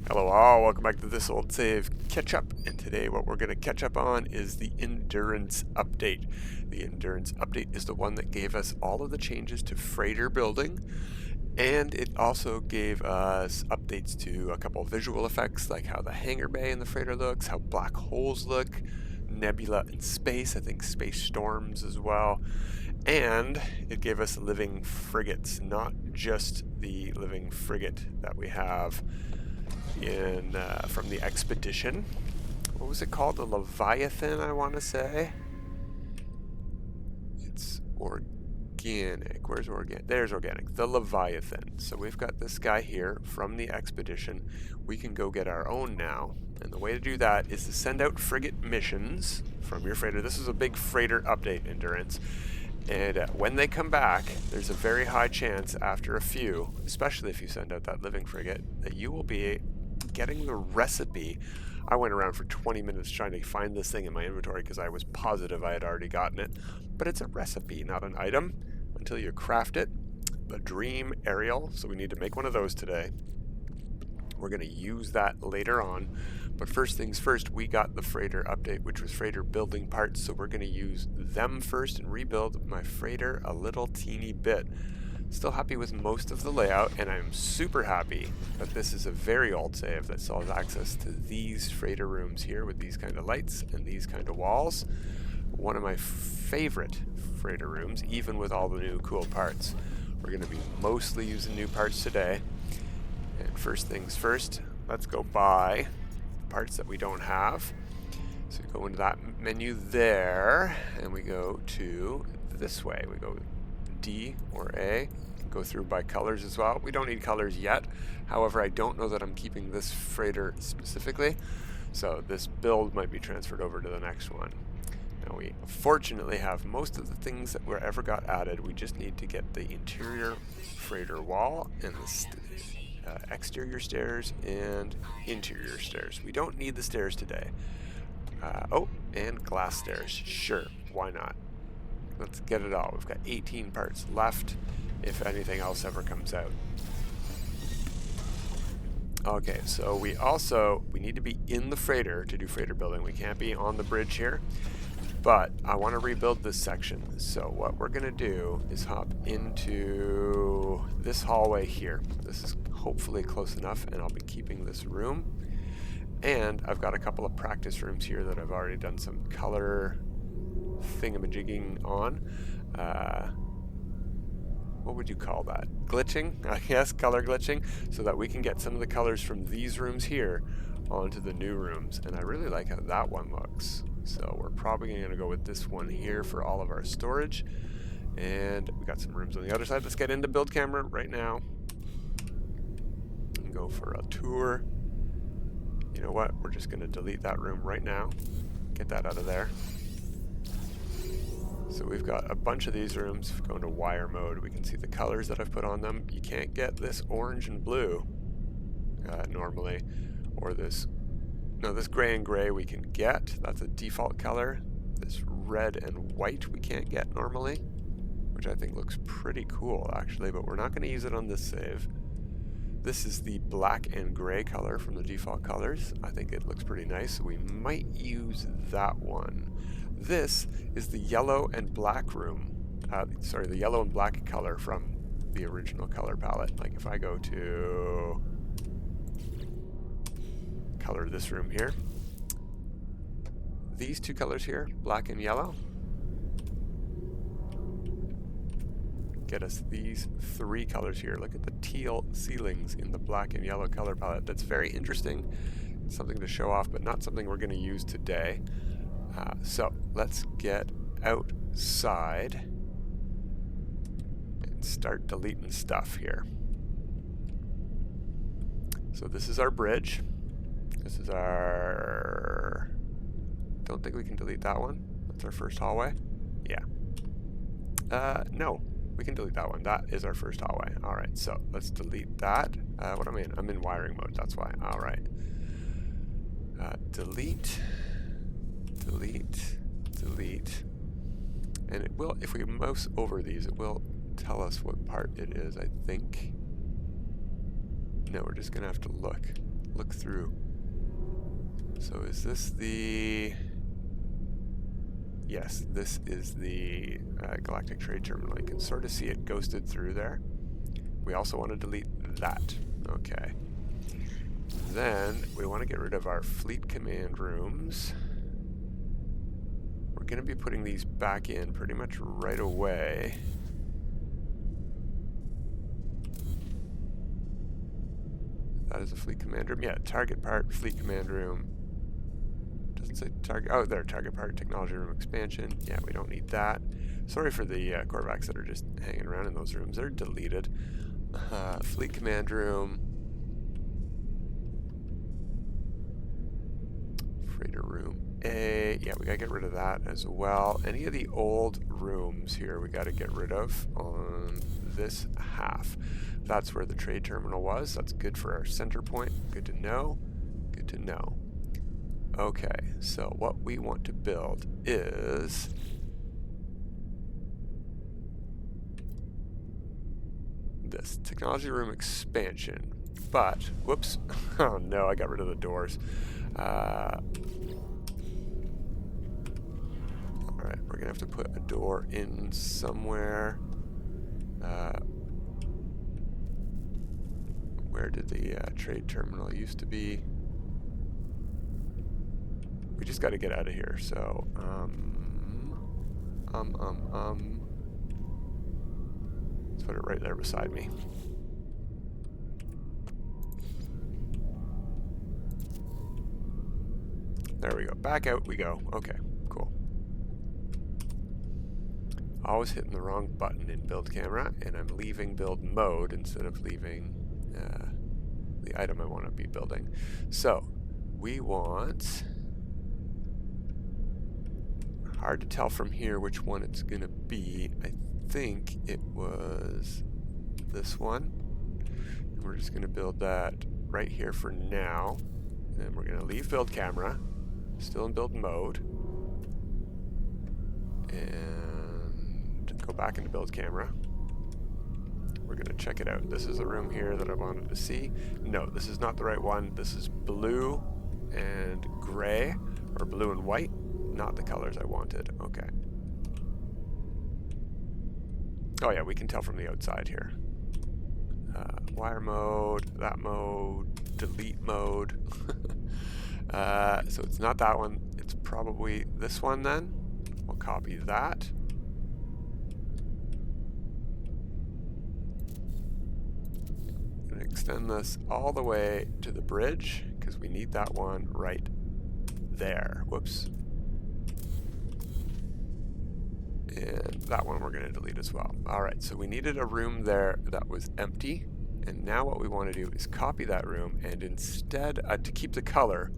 Hello all, welcome back to this old save Ketchup, and today what we're going to catch up on is the Endurance update. The Endurance update is the one that gave us all of the changes to freighter building, and it also gave us updates to a couple of visual effects like how the hangar bay in the freighter looks, how black holes look, nebula in space, I think space storms as well, and it gave us living frigates, not just the living frigate that we have in from the expedition. What was it called? The Leviathan, I want to say. It's organic. Where's organic? There's organic. The Leviathan. So we've got this guy here from the expedition. We can go get our own now. And the way to do that is to send out frigate missions from your freighter. This is a big freighter update, Endurance. And when they come back, there's a very high chance after a few, especially if you send out that living frigate, that you will be getting the recipe. I went around for 20 minutes trying to find this thing in my inventory because I was positive I had already gotten it. But it's a recipe, not an item, until you craft it. The Dream Aerial, so we need to make one of those today. We're going to use that later on. But first things first, we got the freighter update, which was freighter building parts, so we're going to use them first and rebuild my freighter a little teeny bit. Still happy with most of the layout, and I'm super happy that this is a very old save that still has access to these freighter rooms here with these kind of lights and these kind of walls. One of my favorite freighter rooms, even with all the new cool parts. We're going to be mostly using new parts today. And first things first, let's go buy parts that we don't have. So we go into that menu there, and we go to this way. We go D or A, go through by colors as well. We don't need colors yet. However, I don't know that I'm keeping this freighter specifically, so this build might be transferred over to the next one. Now we fortunately have most of the things that were ever got added. We just need to get the interior freighter wall and the exterior stairs and interior stairs. We don't need the stairs today. Oh, and glass stairs. Sure, why not? Let's get it all. We've got 18 parts left if anything else ever comes out. Okay, so we need to be in the freighter to do freighter building. We can't be on the bridge here, but I want to rebuild this section. So what we're going to do is hop into this hallway here. This is hopefully close enough, and I'll be keeping this room. And I've got a couple of practice rooms here that I've already done some color thingamajigging on. What would you call that? Glitching? I guess color glitching, so that we can get some of the colors from these rooms here onto the new rooms. And I really like how that one looks. So we're probably going to go with this one here for all of our storage. And we got some rooms on the other side. Let's get into build camera right now and go for a tour. You know what? We're just going to delete that room right now. Get that out of there. So we've got a bunch of these rooms. Go into wire mode. We can see the colors that I've put on them. You can't get this orange and blue normally, or this gray and gray we can get. That's a default color. This red and white we can't get normally, which I think looks pretty cool actually, but we're not going to use it on this save. This is the black and gray color from the default colors. I think it looks pretty nice, so we might use that one. This is the yellow and black room. The yellow and black color from the original color palette. Like if I go to color this room here, these two colors here, black and yellow, get us these three colors here. Look at the teal ceilings in the black and yellow color palette. That's very interesting. It's something to show off, but not something we're going to use today. So let's get outside and start deleting stuff here. So this is our bridge. This is our... Don't think we can delete that one. That's our first hallway. Yeah. No, we can delete that one. That is our first hallway. All right, so let's delete that. What am I in? I'm in wiring mode, that's why. All right. Delete. And it will, if we mouse over these, it will tell us what part it is, I think. No, we're just gonna have to look. look through. So is this the... Yes, this is the galactic trade terminal. You can sort of see it ghosted through there. We also want to delete that. Okay. Then we want to get rid of our fleet command rooms. We're going to be putting these back in pretty much right away. That is a fleet command room. Yeah, target part, fleet command room. Doesn't say target. Oh, there, target part, technology room expansion. Yeah, we don't need that. Sorry for the Korvax that are just hanging around in those rooms. They're deleted. Fleet command room. Freighter room A. Yeah, we gotta get rid of that as well. Any of the old rooms here we gotta get rid of on this half. That's where the trade terminal was. That's good for our center point. Good to know. Good to know. Okay, so what we want to build is this technology room expansion. But, whoops. Oh no, I got rid of the doors. Alright, we're gonna have to put a door in somewhere. Where did the trade terminal used to be? We just got to get out of here. So, let's put it right there beside me. There we go. Back out we go. Okay, cool. Always hitting the wrong button in build camera, and I'm leaving build mode instead of leaving the item I want to be building. So, we want... Hard to tell from here which one it's going to be. I think it was this one. And we're just going to build that right here for now. And we're going to leave build camera. Still in build mode. And go back into build camera. We're going to check it out. This is the room here that I wanted to see. No, this is not the right one. This is blue and gray, or blue and white. Not the colors I wanted. Okay. Oh yeah, we can tell from the outside here. Wire mode, that mode, delete mode. So it's not that one. It's probably this one then. We'll copy that. And extend this all the way to the bridge because we need that one right there. Whoops. And that one we're going to delete as well. Alright, so we needed a room there that was empty. And now what we want to do is copy that room, and instead, to keep the color,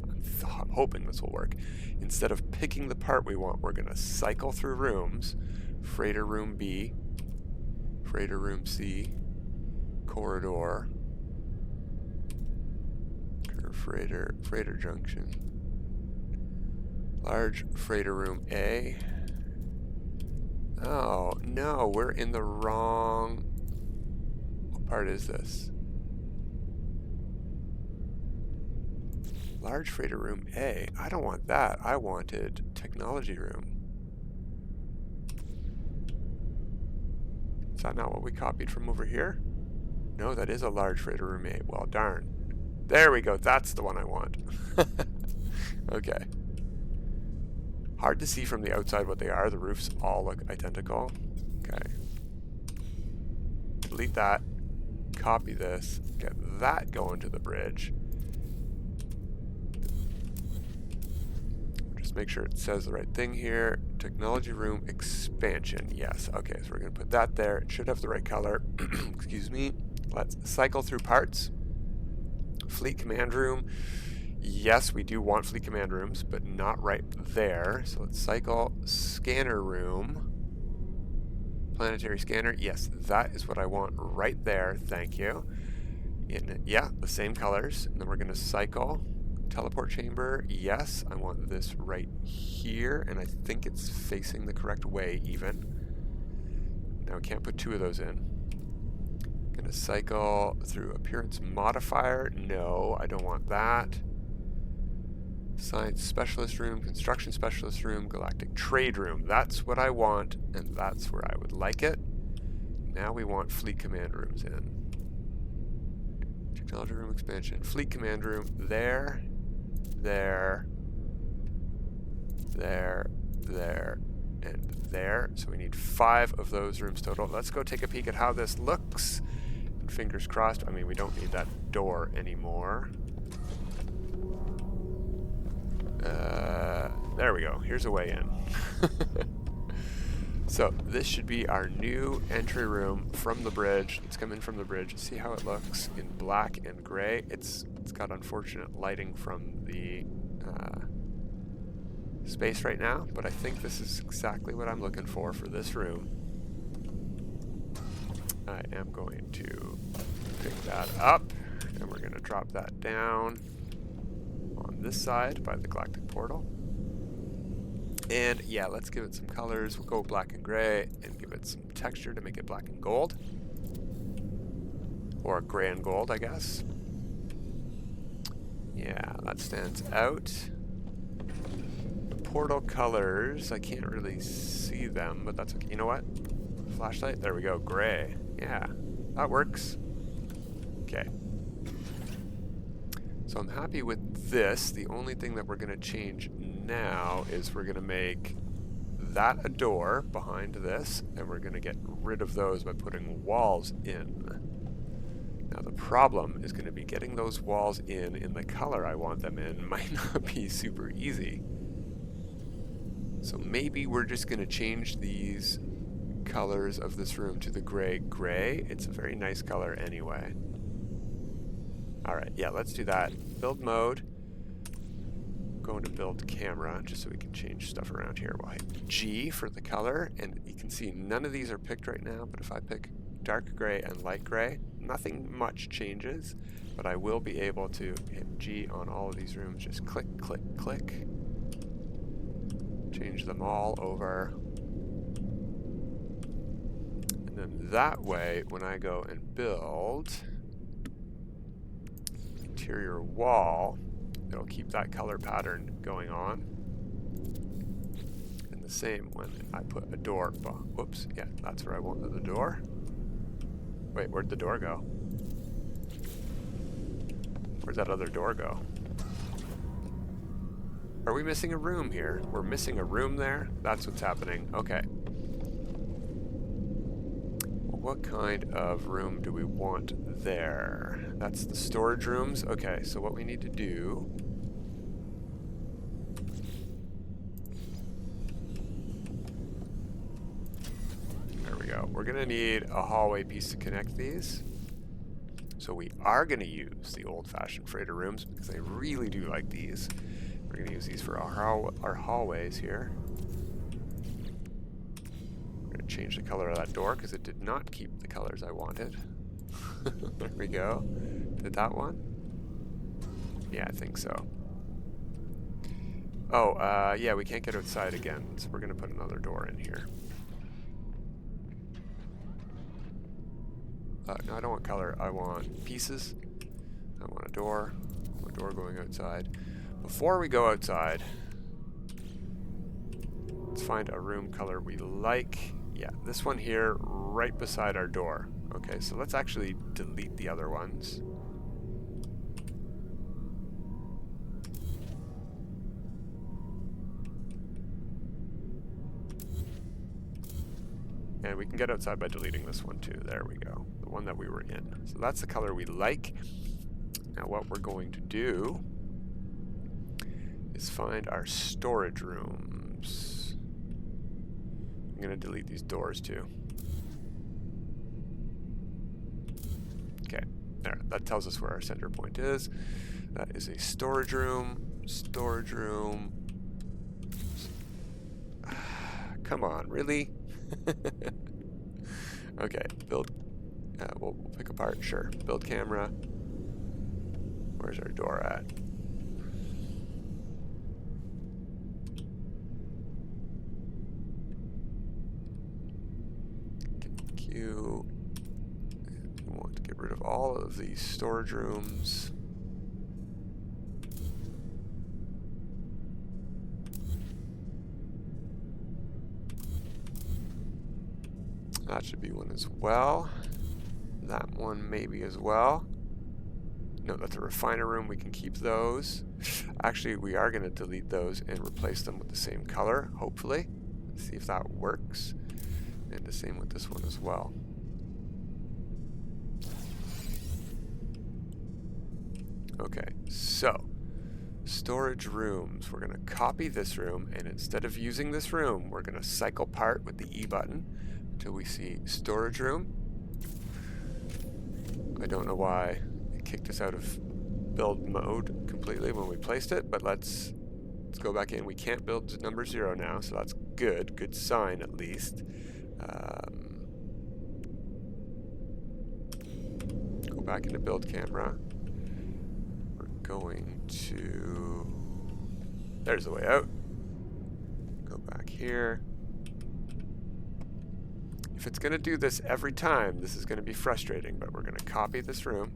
I'm hoping this will work, instead of picking the part we want, we're going to cycle through rooms. Freighter room B, freighter room C, corridor, freighter junction, large freighter room A. Oh, no, we're in the wrong... What part is this? Large freighter room A. I don't want that. I wanted technology room. Is that not what we copied from over here? No, that is a large freighter room A. Well, darn. There we go. That's the one I want. Okay. Hard to see from the outside what they are. The roofs all look identical. Okay. Delete that. Copy this. Get that going to the bridge. Just make sure it says the right thing here. Technology room expansion. Yes. Okay, so we're going to put that there. It should have the right color. Excuse me. Let's cycle through parts. Fleet command room. Yes, we do want fleet command rooms, but not right there. So let's cycle scanner room. Planetary scanner. Yes, that is what I want right there. Thank you. Yeah, the same colors. And then we're going to cycle teleport chamber. Yes, I want this right here, and I think it's facing the correct way even. Now we can't put two of those in. Gonna cycle through appearance modifier. No, I don't want that. Science specialist room, construction specialist room, galactic trade room. That's what I want, and that's where I would like it. Now we want fleet command rooms in. Technology room expansion. Fleet command room. There, there, and there. So we need 5 of those rooms total. Let's go take a peek at how this looks. And fingers crossed. I mean, we don't need that door anymore. There we go. Here's a way in. So this should be our new entry room from the bridge. Let's come in from the bridge. See how it looks in black and gray. It's got unfortunate lighting from the space right now, but I think this is exactly what I'm looking for this room. I am going to pick that up, and we're going to drop that down on this side by the galactic portal. And yeah, let's give it some colors. We'll go black and gray and give it some texture to make it black and gold. Or gray and gold, I guess. Yeah, that stands out. The portal colors, I can't really see them, but that's okay. You know what? Flashlight, there we go, gray. Yeah, that works. Okay. So I'm happy with this. The only thing that we're going to change now is we're going to make that a door behind this, and we're going to get rid of those by putting walls in. Now the problem is going to be getting those walls in the color I want them in might not be super easy. So maybe we're just going to change these colors of this room to the gray. It's a very nice color anyway. Alright, yeah, let's do that. Build mode. Going to build camera, just so we can change stuff around here. We'll hit G for the color, and you can see none of these are picked right now, but if I pick dark gray and light gray, nothing much changes, but I will be able to hit G on all of these rooms. Just click, click, click. Change them all over. And then that way, when I go and build interior wall, it'll keep that color pattern going on. And the same when I put a door, whoops, yeah, that's where I wanted the door. Wait, where'd the door go? Where'd that other door go? Are we missing a room here? We're missing a room there? That's what's happening. Okay. Well, what kind of room do we want there? That's the storage rooms. Okay, so what we need to do... There we go. We're going to need a hallway piece to connect these. So we are going to use the old-fashioned freighter rooms because I really do like these. We're going to use these for our hallways here. We're going to change the color of that door because it did not keep the colors I wanted. There we go. Did that one? Yeah, I think so. Oh, yeah, we can't get outside again, so we're going to put another door in here. No, I don't want color. I want pieces. I want a door. I want a door going outside. Before we go outside, let's find a room color we like. Yeah, this one here right beside our door. Okay, so let's actually delete the other ones. And we can get outside by deleting this one too. There we go. The one that we were in. So that's the color we like. Now what we're going to do is find our storage rooms. I'm going to delete these doors too. Okay, there. That tells us where our center point is. That is a storage room. Storage room. Come on, really? Okay, build. We'll pick apart. Sure. Build camera. Where's our door at? Q. We want rid of all of these storage rooms. That should be one as well. That one maybe as well. No, that's a refiner room. We can keep those. Actually, we are going to delete those and replace them with the same color, hopefully. See if that works. And the same with this one as well. Okay, so storage rooms. We're going to copy this room, and instead of using this room, we're going to cycle part with the E button until we see storage room. I don't know why it kicked us out of build mode completely when we placed it, but let's go back in. We can't build number 0 now, so that's good sign at least. Go back into build camera. We're going to, there's the way out. Go back here. If it's going to do this every time, this is going to be frustrating, but we're going to copy this room,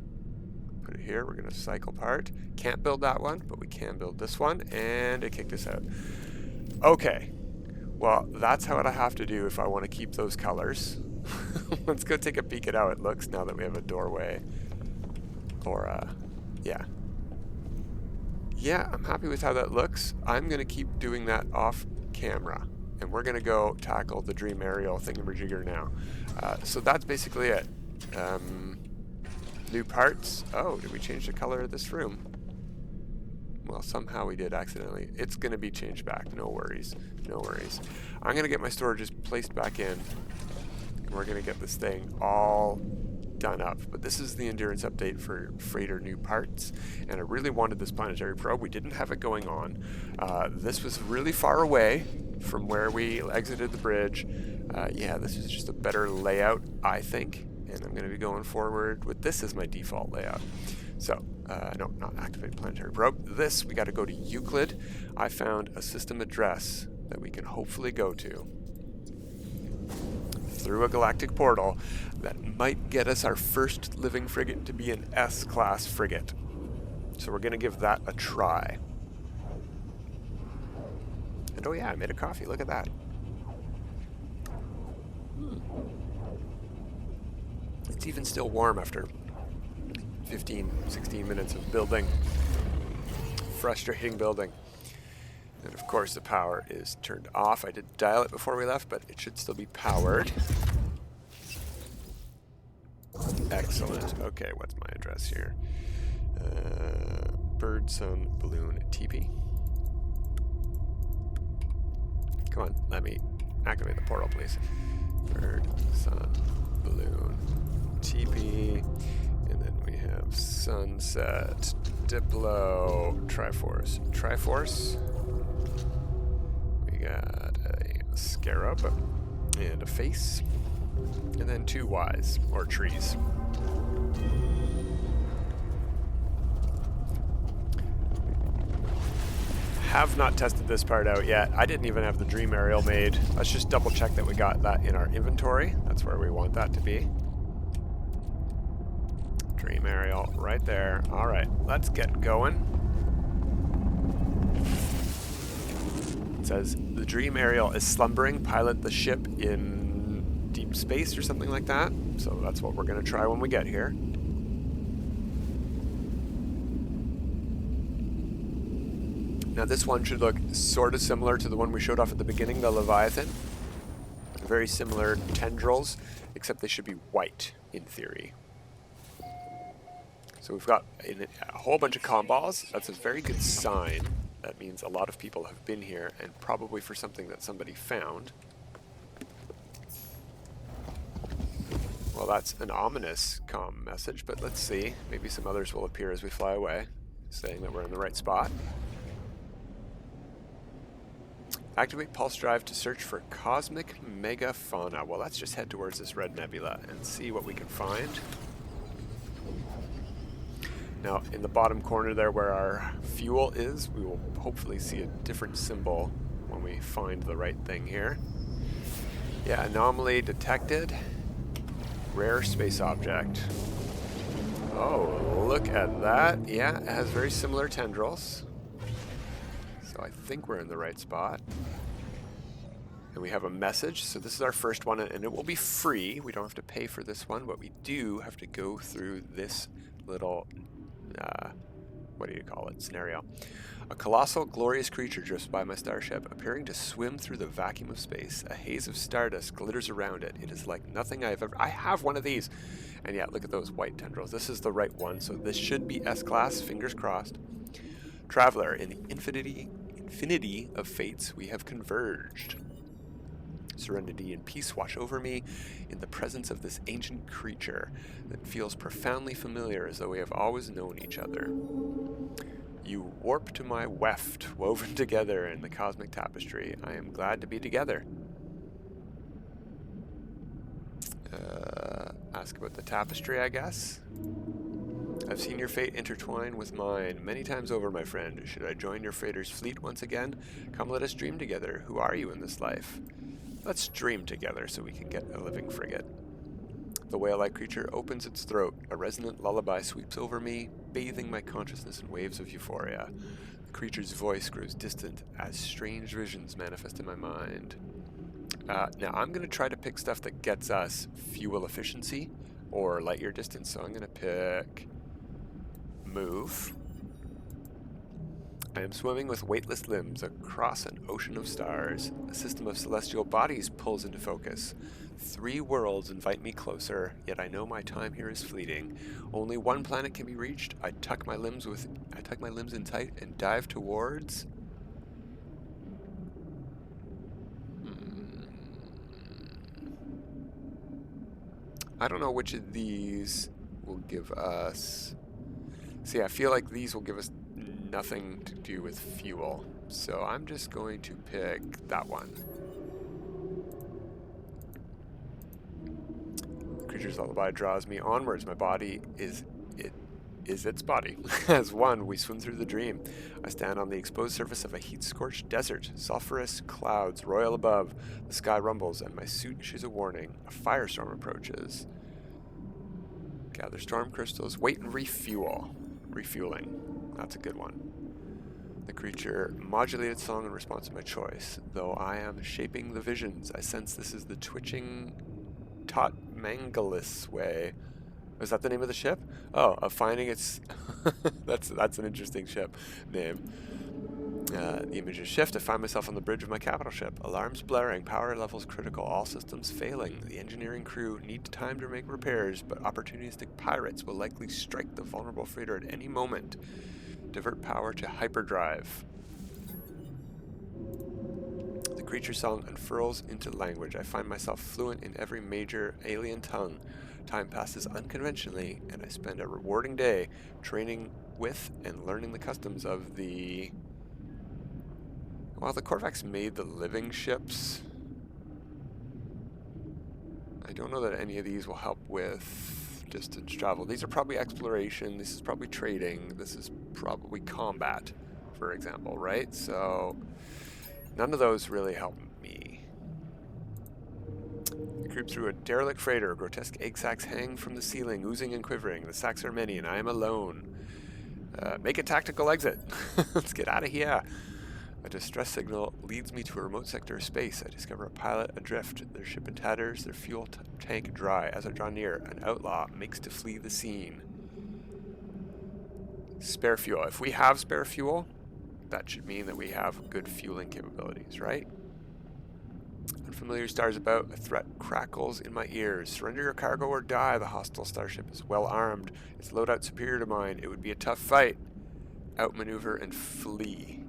put it here, we're going to cycle part. Can't build that one, but we can build this one, and it kicked us out. Okay, well, that's how I have to do if I want to keep those colors. Let's go take a peek at how it looks now that we have a doorway. Or, yeah. Yeah, I'm happy with how that looks. I'm going to keep doing that off camera. And we're going to go tackle the Dream Aerial thingamajigger now. So that's basically it. New parts. Oh, did we change the color of this room? Well, somehow we did accidentally. It's going to be changed back. No worries. No worries. I'm going to get my storages placed back in. And we're going to get this thing all done up. But this is the endurance update for freighter new parts. And I really wanted this planetary probe. We didn't have it going on. This was really far away from where we exited the bridge. Yeah, this is just a better layout, I think. And I'm going to be going forward with this as my default layout. So, no, not activate planetary probe. This, we got to go to Euclid. I found a system address that we can hopefully go to through a galactic portal that might get us our first living frigate to be an S-class frigate. So we're going to give that a try. And oh yeah, I made a coffee. Look at that. It's even still warm after 15, 16 minutes of building. Frustrating building. And of course the power is turned off. I did dial it before we left, but it should still be powered. Excellent. Okay, what's my address here? Bird, Sun, Balloon, Teepee. Come on, let me activate the portal, please. Bird, Sun, Balloon, Teepee. And then we have Sunset, Diplo, Triforce. Triforce. We got a Scarab and a face. And then 2 Ys, or trees. Have not tested this part out yet. I didn't even have the Dream Aerial made. Let's just double check that we got that in our inventory. That's where we want that to be. Dream Aerial right there. All right, let's get going. It says the Dream Aerial is slumbering. Pilot the ship in deep space or something like that. So that's what we're going to try when we get here. Now this one should look sort of similar to the one we showed off at the beginning, the Leviathan. Very similar tendrils, except they should be white in theory. So we've got a whole bunch of comm balls. That's a very good sign. That means a lot of people have been here, and probably for something that somebody found. Well, that's an ominous comm message, but let's see. Maybe some others will appear as we fly away, saying that we're in the right spot. Activate pulse drive to search for cosmic megafauna. Well, let's just head towards this red nebula and see what we can find. Now, in the bottom corner there where our fuel is, we will hopefully see a different symbol when we find the right thing here. Yeah, anomaly detected. Rare space object. Oh, look at that. Yeah, it has very similar tendrils. So I think we're in the right spot. And we have a message. So this is our first one, and it will be free. We don't have to pay for this one, but we do have to go through this little, what do you call it, scenario. A colossal, glorious creature drifts by my starship, appearing to swim through the vacuum of space. A haze of stardust glitters around it. It is like nothing I have ever... I have one of these! And yeah, look at those white tendrils. This is the right one, so this should be S-Class, fingers crossed. Traveler, in the infinity of fates, we have converged. Serenity and peace wash over me in the presence of this ancient creature that feels profoundly familiar, as though we have always known each other. You warp to my weft, woven together in the cosmic tapestry. I am glad to be together. Ask about the tapestry, I guess. I've seen your fate intertwine with mine many times over, my friend. Should I join your freighter's fleet once again? Come, let us dream together. Who are you in this life? Let's dream together so we can get a living frigate. The whale-like creature opens its throat. A resonant lullaby sweeps over me, bathing my consciousness in waves of euphoria. The creature's voice grows distant as strange visions manifest in my mind. Now, I'm going to try to pick stuff that gets us fuel efficiency or light year distance, so I'm going to pick move. I am swimming with weightless limbs across an ocean of stars. A system of celestial bodies pulls into focus. 3 worlds invite me closer, yet I know my time here is fleeting. Only one planet can be reached. I tuck my limbs in tight and dive towards... I don't know which of these will give us... See, I feel like these will give us nothing to do with fuel. So I'm just going to pick that one. The creature's lullaby draws me onwards. My body is its body. As one, we swim through the dream. I stand on the exposed surface of a heat-scorched desert. Sulphurous clouds roil above. The sky rumbles, and my suit issues a warning. A firestorm approaches. Gather storm crystals. Wait and refuel. Refueling. That's a good one. The creature modulated song in response to my choice. Though I am shaping the visions, I sense this is the twitching Anomalous way. Is that the name of the ship? Oh, of finding its... that's an interesting ship name. The images shift. I find myself on the bridge of my capital ship. Alarms blaring, power levels critical, all systems failing. The engineering crew need time to make repairs, but opportunistic pirates will likely strike the vulnerable freighter at any moment. Divert power to hyperdrive. The creature song unfurls into language. I find myself fluent in every major alien tongue. Time passes unconventionally, and I spend a rewarding day training with and learning the customs of the... Well, the Corvax made the living ships. I don't know that any of these will help with distance travel. These are probably exploration, this is probably trading, this is probably combat, for example, right? So none of those really help me. I creep through a derelict freighter. Grotesque egg sacs hang from the ceiling, oozing and quivering. The sacs are many, and I am alone. Make a tactical exit. Let's get out of here. A distress signal leads me to a remote sector of space. I discover a pilot adrift, their ship in tatters, their fuel tank dry. As I draw near, an outlaw makes to flee the scene. Spare fuel. If we have spare fuel, that should mean that we have good fueling capabilities, right? Unfamiliar stars about. A threat crackles in my ears. Surrender your cargo or die. The hostile starship is well armed. Its loadout superior to mine. It would be a tough fight. Outmaneuver and flee.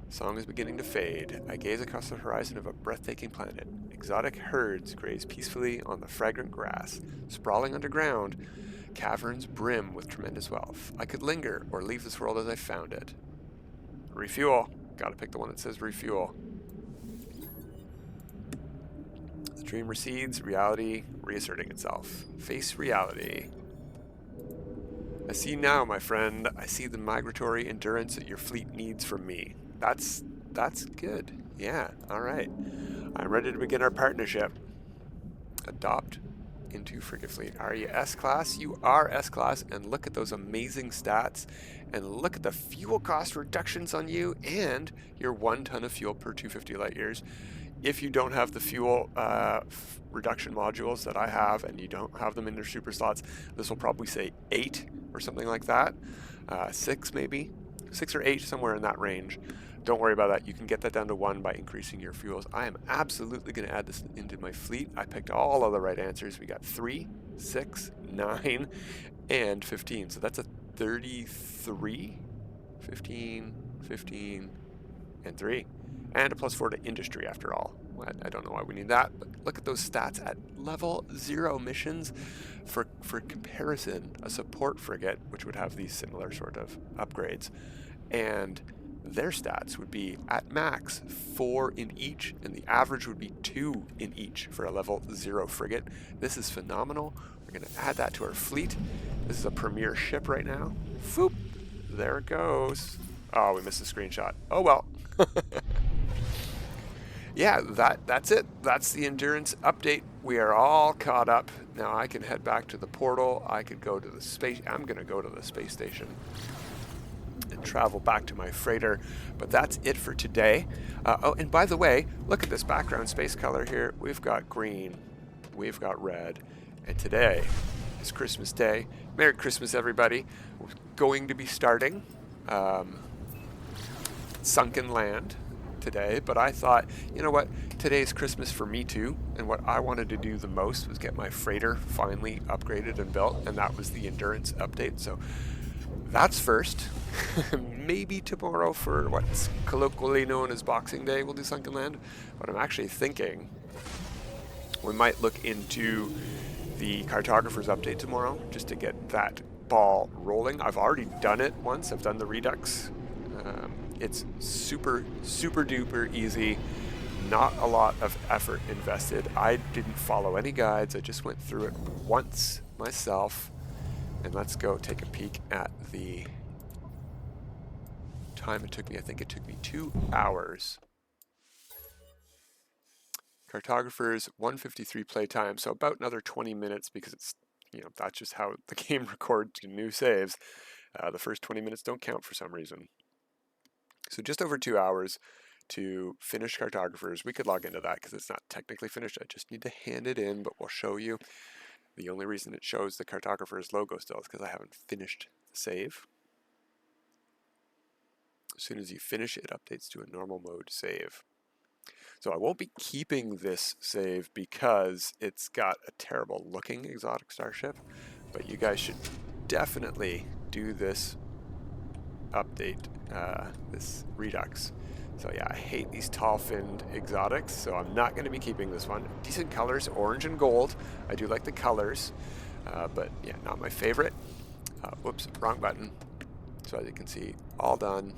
Song is beginning to fade. I gaze across the horizon of a breathtaking planet. Exotic herds graze peacefully on the fragrant grass. Sprawling underground, caverns brim with tremendous wealth. I could linger or leave this world as I found it. Refuel. Gotta pick the one that says refuel. The dream recedes, reality reasserting itself. Face reality. I see now, my friend. I see the migratory endurance that your fleet needs from me. That's good. Yeah, alright. I'm ready to begin our partnership. Adopt into frigate fleet. Are you S-class? You are S-class, and look at those amazing stats, and look at the fuel cost reductions on you, and your 1 ton of fuel per 250 light years. If you don't have the fuel reduction modules that I have, and you don't have them in your super slots, this will probably say 8 or something like that. 6 maybe, 6 or 8, somewhere in that range. Don't worry about that. You can get that down to 1 by increasing your fuels. I am absolutely going to add this into my fleet. I picked all of the right answers. We got 3, 6, 9, and 15. So that's a 33, 15, 15, and 3. And a +4 to industry after all. I don't know why we need that, but look at those stats at level 0 missions. For comparison, a support frigate, which would have these similar sort of upgrades, and their stats would be at max 4 in each, and the average would be 2 in each for a level 0 frigate. This is phenomenal. We're going to add that to our fleet. This is a premier ship right now. Foop! There it goes. Oh, we missed a screenshot. Oh well. Yeah, that's it. That's the endurance update. We are all caught up. Now I can head back to the portal. I could go to the space. I'm going to go to the space station and travel back to my freighter. But that's it for today. Oh, and by the way, look at this background space color here. We've got green. We've got red. And today is Christmas Day. Merry Christmas, everybody. We're going to be starting Sunken Land today, but I thought, you know what, today's Christmas for me too, and what I wanted to do the most was get my freighter finally upgraded and built, and that was the endurance update. So that's first. Maybe tomorrow for what's colloquially known as Boxing Day we'll do Sunken Land, but I'm actually thinking we might look into the cartographer's update tomorrow just to get that ball rolling. I've already done it once. I've done the Redux. It's super duper easy, not a lot of effort invested. I didn't follow any guides. I just went through it once myself. And let's go take a peek at the time it took me. I think it took me 2 hours. Cartographer's 153 playtime, so about another 20 minutes because it's, you know, that's just how the game records new saves. The first 20 minutes don't count for some reason. So just over 2 hours to finish cartographers. We could log into that because it's not technically finished. I just need to hand it in, but we'll show you. The only reason it shows the cartographer's logo still is because I haven't finished the save. As soon as you finish it, updates to a normal mode save. So I won't be keeping this save because it's got a terrible looking exotic starship, but you guys should definitely do this update, this Redux. So yeah, I hate these tall-finned exotics, so I'm not going to be keeping this one. Decent colors, orange and gold. I do like the colors, but yeah, not my favorite. Whoops, wrong button. So as you can see, all done.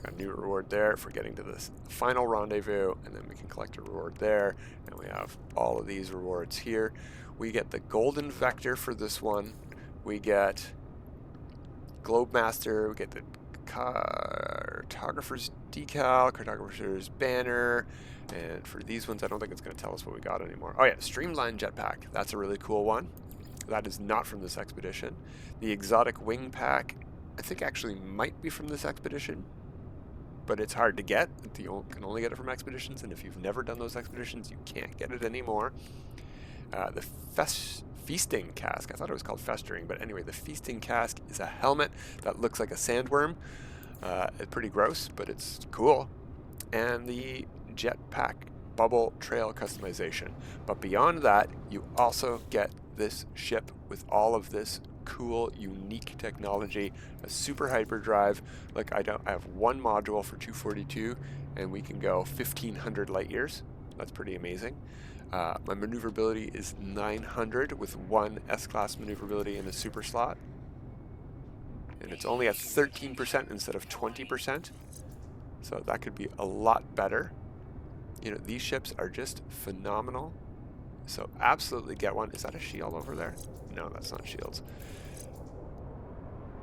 Got a new reward there for getting to this final rendezvous, and then we can collect a reward there, and we have all of these rewards here. We get the golden vector for this one. We get Globe Master, we get the cartographer's decal, cartographer's banner, and for these ones I don't think it's going to tell us what we got anymore. Oh yeah, streamlined jetpack, that's a really cool one. That is not from this expedition. The exotic wing pack I think actually might be from this expedition, but it's hard to get. You can only get it from expeditions, and if you've never done those expeditions you can't get it anymore. The feasting cask. I thought it was called festering, but anyway, the feasting cask is a helmet that looks like a sandworm. It's pretty gross, but it's cool. And the jetpack bubble trail customization. But beyond that, you also get this ship with all of this cool, unique technology, a super hyperdrive. Like I have one module for 242, and we can go 1,500 light years. That's pretty amazing. My maneuverability is 900 with one S-class maneuverability in a super slot. And it's only at 13% instead of 20%. So that could be a lot better. You know, these ships are just phenomenal. So absolutely get one. Is that a shield over there? No, that's not shields.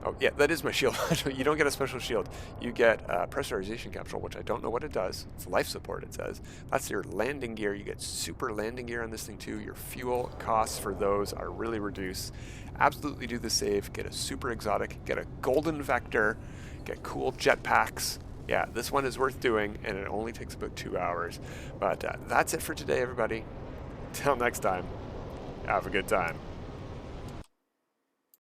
Oh, yeah, that is my shield. You don't get a special shield. You get a pressurization capsule, which I don't know what it does. It's life support, it says. That's your landing gear. You get super landing gear on this thing, too. Your fuel costs for those are really reduced. Absolutely do the save. Get a super exotic. Get a golden vector. Get cool jetpacks. Yeah, this one is worth doing, and it only takes about 2 hours. But that's it for today, everybody. Till next time, have a good time.